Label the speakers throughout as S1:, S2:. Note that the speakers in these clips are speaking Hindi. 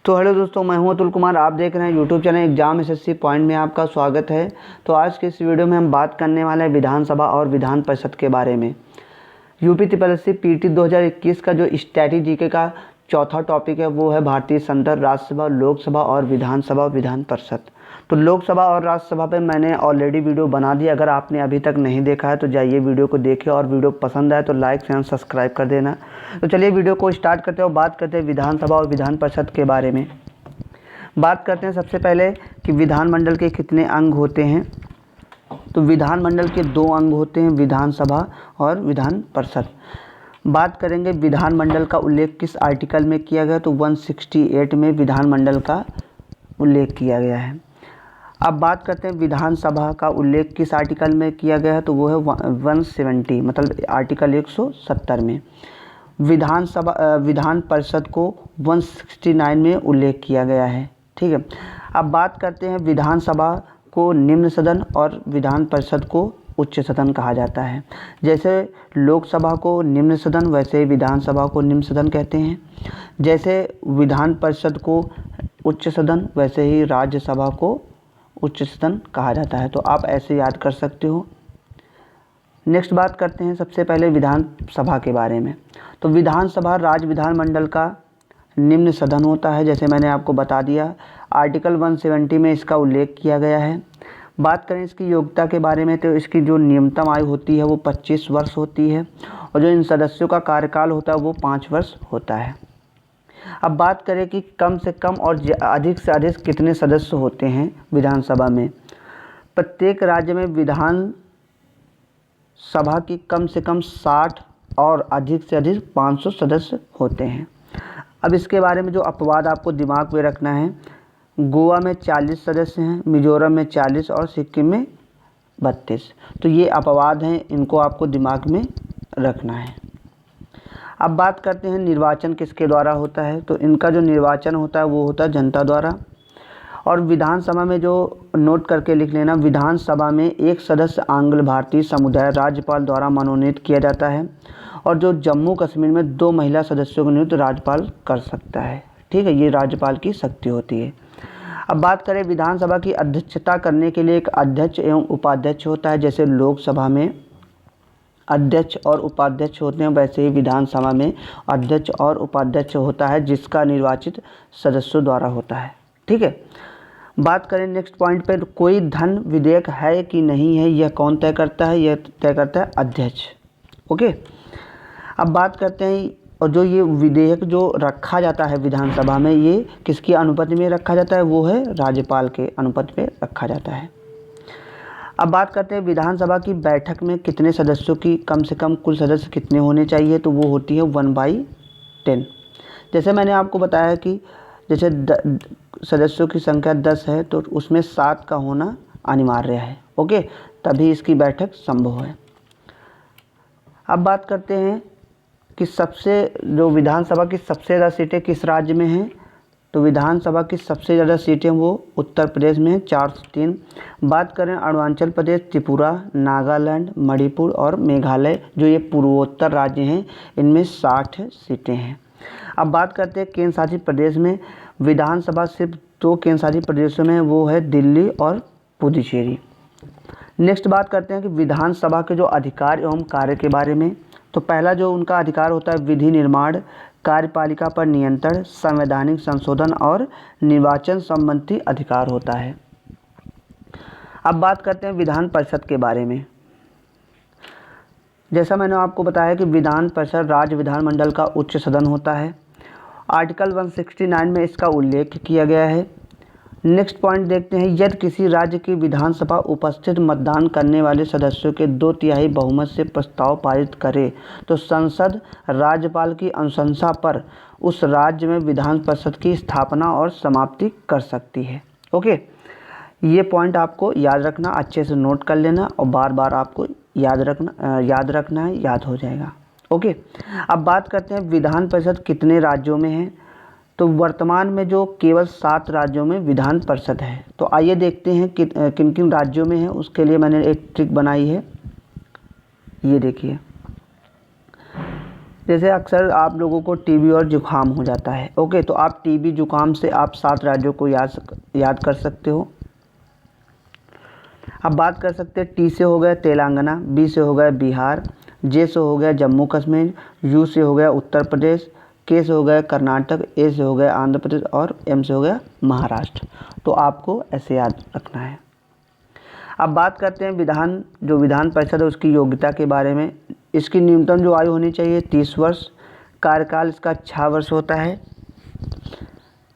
S1: तो हेलो दोस्तों, मैं हूं अतुल कुमार। आप देख रहे हैं YouTube channel exam SSC point में आपका स्वागत है। तो आज के इस वीडियो में हम बात करने वाले हैं विधानसभा और विधान परिषद के बारे में। यूपी ट्रिपल एससी पीटी 2021 का जो स्ट्रैटेजी का चौथा टॉपिक है वो है भारतीय संसद, राज्यसभा, लोकसभा और विधानसभा विधान परिषद। तो लोकसभा और राज्यसभा पे मैंने ऑलरेडी वीडियो बना दिया। अगर आपने अभी तक नहीं देखा है तो जाइए वीडियो को देखिए, और वीडियो पसंद आए तो लाइक एंड सब्सक्राइब कर देना। तो चलिए वीडियो को स्टार्ट करते हैं और बात करते हैं विधानसभा और विधान परिषद के बारे में। बात करते हैं सबसे पहले कि विधानमंडल के कितने अंग होते हैं। तो विधानमंडल के 2 अंग होते हैं, विधानसभा और विधान परिषद। बात करेंगे विधानमंडल का उल्लेख किस आर्टिकल में किया गया, तो 168 में विधानमंडल का उल्लेख किया गया है। अब बात करते हैं विधानसभा का उल्लेख किस आर्टिकल में किया गया है, तो वो है 170 मतलब आर्टिकल 170 में। विधान परिषद को 169 में उल्लेख किया गया है। ठीक है। अब बात करते हैं विधानसभा को निम्न सदन और विधान परिषद को उच्च सदन कहा जाता है। जैसे लोकसभा को निम्न सदन, वैसे विधानसभा को निम्न सदन कहते हैं। जैसे विधान परिषद को उच्च सदन, वैसे ही राज्यसभा को उच्च सदन कहा जाता है। तो आप ऐसे याद कर सकते हो। नेक्स्ट बात करते हैं सबसे पहले विधानसभा के बारे में। तो विधानसभा राज्य विधानमंडल का निम्न सदन होता है, जैसे मैंने आपको बता दिया। आर्टिकल 170 में इसका उल्लेख किया गया है। बात करें इसकी योग्यता के बारे में, तो इसकी जो न्यूनतम आयु होती है वो 25 वर्ष होती है, और जो इन सदस्यों का कार्यकाल होता है वो 5 वर्ष होता है। अब बात करें कि कम से कम और अधिक से अधिक कितने सदस्य होते हैं विधानसभा में। प्रत्येक राज्य में विधान सभा की कम से कम 60 और अधिक से अधिक 500 सदस्य होते हैं। अब इसके बारे में जो अपवाद आपको दिमाग में रखना है, गोवा में 40 सदस्य हैं, मिजोरम में 40 और सिक्किम में 32। तो ये अपवाद हैं, इनको आपको दिमाग में रखना है। अब बात करते हैं निर्वाचन किसके द्वारा होता है। तो इनका जो निर्वाचन होता है वो होता है जनता द्वारा। और विधानसभा में जो नोट करके लिख लेना, विधानसभा में एक सदस्य आंग्ल भारतीय समुदाय राज्यपाल द्वारा मनोनीत किया जाता है, और जो जम्मू कश्मीर में 2 महिला सदस्यों को नियुक्त राज्यपाल कर सकता है। ठीक है, ये राज्यपाल की शक्ति होती है। अब बात करें विधानसभा की अध्यक्षता करने के लिए एक अध्यक्ष एवं उपाध्यक्ष होता है। जैसे लोकसभा में अध्यक्ष और उपाध्यक्ष होते हैं, वैसे ही विधानसभा में अध्यक्ष और उपाध्यक्ष होता है, जिसका निर्वाचित सदस्यों द्वारा होता है। ठीक है। बात करें नेक्स्ट पॉइंट पे, कोई धन विधेयक है कि नहीं है, यह कौन तय करता है, यह तय करता है अध्यक्ष। ओके। अब बात करते हैं, और जो ये विधेयक जो रखा जाता है विधानसभा में, ये किसकी अनुमति में रखा जाता है, वो है राज्यपाल के अनुमति में रखा जाता है। अब बात करते हैं विधानसभा की बैठक में कितने सदस्यों की कम से कम कुल सदस्य कितने होने चाहिए, तो वो होती है 1/10। जैसे मैंने आपको बताया कि जैसे सदस्यों की संख्या 10 है तो उसमें 7 का होना अनिवार्य है। ओके, तभी इसकी बैठक संभव है। अब बात करते हैं कि जो विधानसभा की सबसे ज़्यादा सीटें किस राज्य में हैं। तो विधानसभा की सबसे ज़्यादा सीटें वो उत्तर प्रदेश में हैं, 403। बात करें अरुणाचल प्रदेश, त्रिपुरा, नागालैंड, मणिपुर और मेघालय, जो ये पूर्वोत्तर राज्य हैं, इनमें 60 सीटें हैं। अब बात करते हैं केंद्र शासित प्रदेश में। विधानसभा सिर्फ 2 केंद्र शासित प्रदेशों में, वो है दिल्ली और पुडुचेरी। नेक्स्ट बात करते हैं कि विधानसभा के जो अधिकार एवं कार्य के बारे में। तो पहला जो उनका अधिकार होता है विधि निर्माण, कार्यपालिका पर नियंत्रण, संवैधानिक संशोधन और निर्वाचन संबंधी अधिकार होता है। अब बात करते हैं विधान परिषद के बारे में। जैसा मैंने आपको बताया कि विधान परिषद राज्य विधानमंडल का उच्च सदन होता है। आर्टिकल 169 में इसका उल्लेख किया गया है। नेक्स्ट पॉइंट देखते हैं, यदि किसी राज्य की विधानसभा उपस्थित मतदान करने वाले सदस्यों के 2/3 बहुमत से प्रस्ताव पारित करे तो संसद राज्यपाल की अनुशंसा पर उस राज्य में विधान परिषद की स्थापना और समाप्ति कर सकती है। ओके, ये पॉइंट आपको याद रखना, अच्छे से नोट कर लेना, और बार बार आपको याद रखना है, याद हो जाएगा। ओके। अब बात करते हैं विधान परिषद कितने राज्यों में है। तो वर्तमान में जो केवल 7 राज्यों में विधान परिषद है। तो आइए देखते हैं कि किन किन राज्यों में है। उसके लिए मैंने एक ट्रिक बनाई है, ये देखिए। जैसे अक्सर आप लोगों को टीबी और जुकाम हो जाता है, ओके, तो आप टीबी जुकाम से आप 7 राज्यों को याद कर सकते हो। अब बात कर सकते हैं, टी से हो गया तेलंगाना, बी से हो गया बिहार, जे से हो गया जम्मू कश्मीर, यू से हो गया उत्तर प्रदेश, के से हो गया कर्नाटक, ए से हो गया आंध्र प्रदेश और एम से हो गया महाराष्ट्र। तो आपको ऐसे याद रखना है। अब बात करते हैं विधान परिषद है उसकी योग्यता के बारे में। इसकी न्यूनतम जो आयु होनी चाहिए 30 वर्ष, कार्यकाल इसका 6 वर्ष होता है।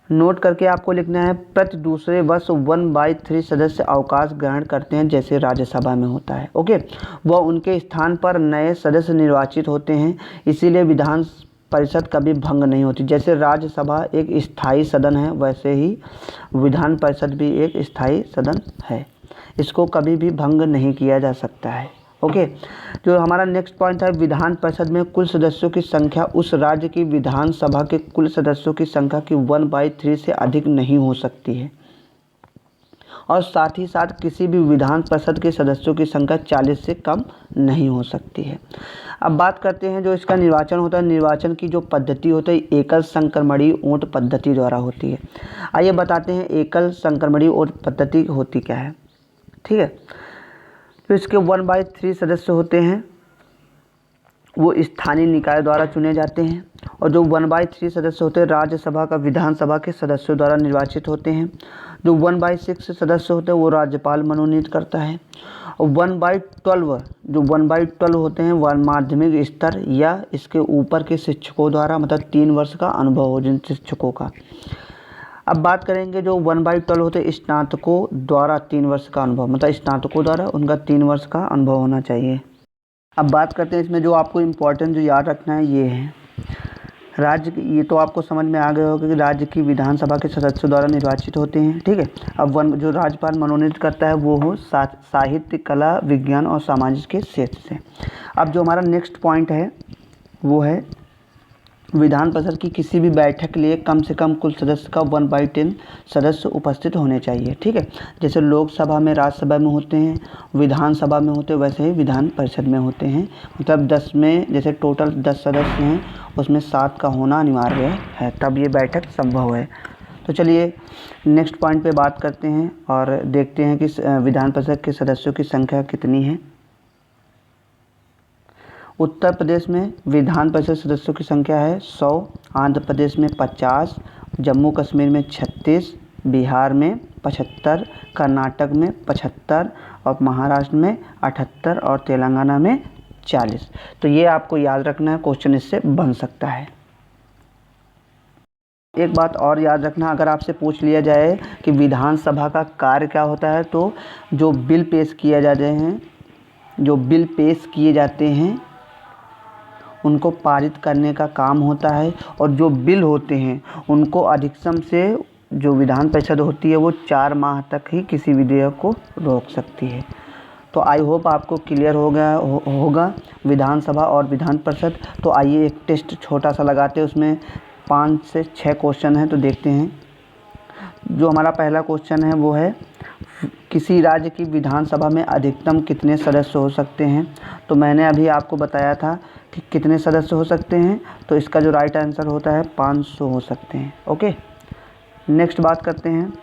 S1: नोट करके आपको लिखना है, प्रति दूसरे वर्ष 1/3 सदस्य अवकाश ग्रहण करते हैं, जैसे राज्यसभा में होता है, ओके। वह उनके स्थान पर नए सदस्य निर्वाचित होते हैं, इसीलिए विधान परिषद कभी भंग नहीं होती। जैसे राज्यसभा एक स्थायी सदन है, वैसे ही विधान परिषद भी एक स्थायी सदन है, इसको कभी भी भंग नहीं किया जा सकता है, ओके। जो हमारा नेक्स्ट पॉइंट है, विधान परिषद में कुल सदस्यों की संख्या उस राज्य की विधानसभा के कुल सदस्यों की संख्या की 1/3 से अधिक नहीं हो सकती है, और साथ ही साथ किसी भी विधान परिषद के सदस्यों की संख्या 40 से कम नहीं हो सकती है। अब बात करते हैं जो इसका निर्वाचन होता है, निर्वाचन की जो पद्धति होती है एकल संक्रमणीय वोट पद्धति द्वारा होती है। आइए बताते हैं एकल संक्रमणीय वोट पद्धति होती क्या है, ठीक है। तो इसके 1/3 सदस्य होते हैं, वो स्थानीय निकाय द्वारा चुने जाते हैं, और जो 1/3 सदस्य होते हैं राज्यसभा का विधानसभा के सदस्यों द्वारा निर्वाचित होते हैं। जो 1/6 सदस्य होते हैं वो राज्यपाल मनोनीत करता है, और 1/12 होते हैं वह माध्यमिक स्तर या इसके ऊपर के शिक्षकों द्वारा, मतलब 3 वर्ष का अनुभव हो जिन शिक्षकों का। अब बात करेंगे जो 1/12 होते हैं स्नातकों द्वारा 3 वर्ष का अनुभव, मतलब स्नातकों द्वारा उनका 3 वर्ष का अनुभव होना चाहिए। अब बात करते हैं इसमें जो आपको इम्पोर्टेंट जो याद रखना है ये है राज्य, ये तो आपको समझ में आ गया होगा कि राज्य की विधानसभा के सदस्यों द्वारा निर्वाचित होते हैं, ठीक है। अब जो राज्यपाल मनोनीत करता है वो हो साहित्य, कला, विज्ञान और सामाजिक के क्षेत्र से। अब जो हमारा नेक्स्ट पॉइंट है वो है विधान परिषद की किसी भी बैठक के लिए कम से कम कुल सदस्य का 1/10 सदस्य उपस्थित होने चाहिए, ठीक है। जैसे लोकसभा में, राज्यसभा में होते हैं, विधानसभा में होते हैं, वैसे ही विधान परिषद में होते हैं। मतलब 10 में जैसे टोटल 10 सदस्य हैं उसमें 7 का होना अनिवार्य है, तब ये बैठक संभव है। तो चलिए नेक्स्ट पॉइंट पे बात करते हैं और देखते हैं कि विधान परिषद के सदस्यों की संख्या कितनी है। उत्तर प्रदेश में विधान परिषद सदस्यों की संख्या है 100, आंध्र प्रदेश में 50, जम्मू कश्मीर में 36, बिहार में 75, कर्नाटक में 75 और महाराष्ट्र में 78 और तेलंगाना में 40। तो ये आपको याद रखना है, क्वेश्चन इससे बन सकता है। एक बात और याद रखना, अगर आपसे पूछ लिया जाए कि विधानसभा का कार्य क्या होता है, तो जो बिल पेश किए जाते हैं उनको पारित करने का काम होता है, और जो बिल होते हैं उनको अधिकतम से जो विधान परिषद होती है वो 4 माह तक ही किसी विधेयक को रोक सकती है। तो आई होप आपको क्लियर होगा विधानसभा और विधान परिषद। तो आइए एक टेस्ट छोटा सा लगाते हैं, उसमें 5 से 6 क्वेश्चन हैं, तो देखते हैं। जो हमारा पहला क्वेश्चन है वो है किसी राज्य की विधानसभा में अधिकतम कितने सदस्य हो सकते हैं। तो मैंने अभी आपको बताया था कि कितने सदस्य हो सकते हैं, तो इसका जो राइट आंसर होता है 500 हो सकते हैं, ओके। नेक्स्ट बात करते हैं,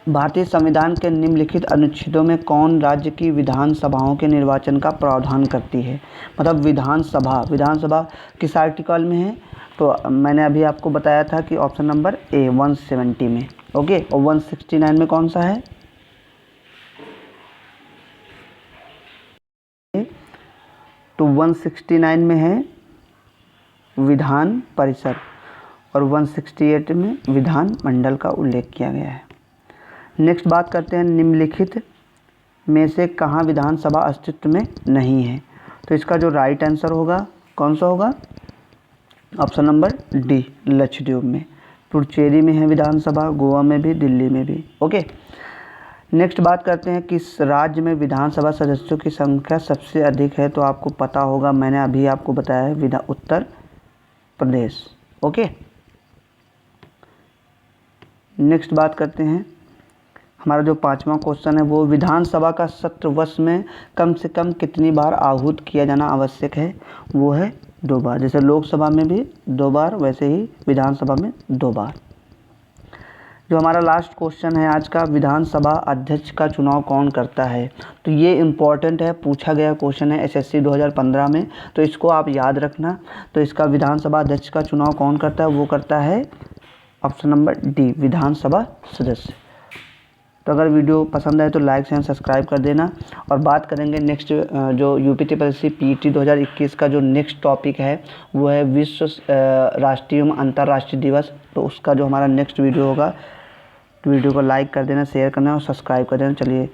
S1: भारतीय संविधान के निम्नलिखित अनुच्छेदों में कौन राज्य की विधानसभाओं के निर्वाचन का प्रावधान करती है। मतलब विधानसभा किस आर्टिकल में है, तो मैंने अभी आपको बताया था कि ऑप्शन नंबर ए 170 में, ओके। और 169 में कौन सा है, तो 169 में है विधान परिषद और 168 में विधान मंडल का उल्लेख किया गया है। नेक्स्ट बात करते हैं, निम्नलिखित में से कहाँ विधानसभा अस्तित्व में नहीं है। तो इसका जो राइट आंसर होगा कौन सा होगा, ऑप्शन नंबर डी, लक्षद्वीप में। पुडुचेरी में है विधानसभा, गोवा में भी, दिल्ली में भी, ओके। नेक्स्ट बात करते हैं किस राज्य में विधानसभा सदस्यों की संख्या सबसे अधिक है। तो आपको पता होगा, मैंने अभी आपको बताया है उत्तर प्रदेश, ओके। नेक्स्ट बात करते हैं, हमारा जो 5वां क्वेश्चन है वो विधानसभा का सत्र वर्ष में कम से कम कितनी बार आहूत किया जाना आवश्यक है। वो है 2 बार। जैसे लोकसभा में भी 2 बार, वैसे ही विधानसभा में 2 बार। जो हमारा लास्ट क्वेश्चन है आज का, विधानसभा अध्यक्ष का चुनाव कौन करता है? तो ये इम्पॉर्टेंट है, पूछा गया क्वेश्चन है एसएससी 2015 में, तो इसको आप याद रखना। तो इसका विधानसभा अध्यक्ष का चुनाव कौन करता है? वो करता है ऑप्शन नंबर डी, विधानसभा सदस्य। तो अगर वीडियो पसंद आए तो लाइक एंड सब्सक्राइब कर देना। और बात करेंगे नेक्स्ट जो यूपीटीपीएससी पीईटी 2021 का जो नेक्स्ट टॉपिक है वो है विश्व राष्ट्रीय एवं अंतर्राष्ट्रीय दिवस। तो उसका जो हमारा नेक्स्ट वीडियो होगा, तो वीडियो को लाइक कर देना, शेयर करना और सब्सक्राइब कर देना। चलिए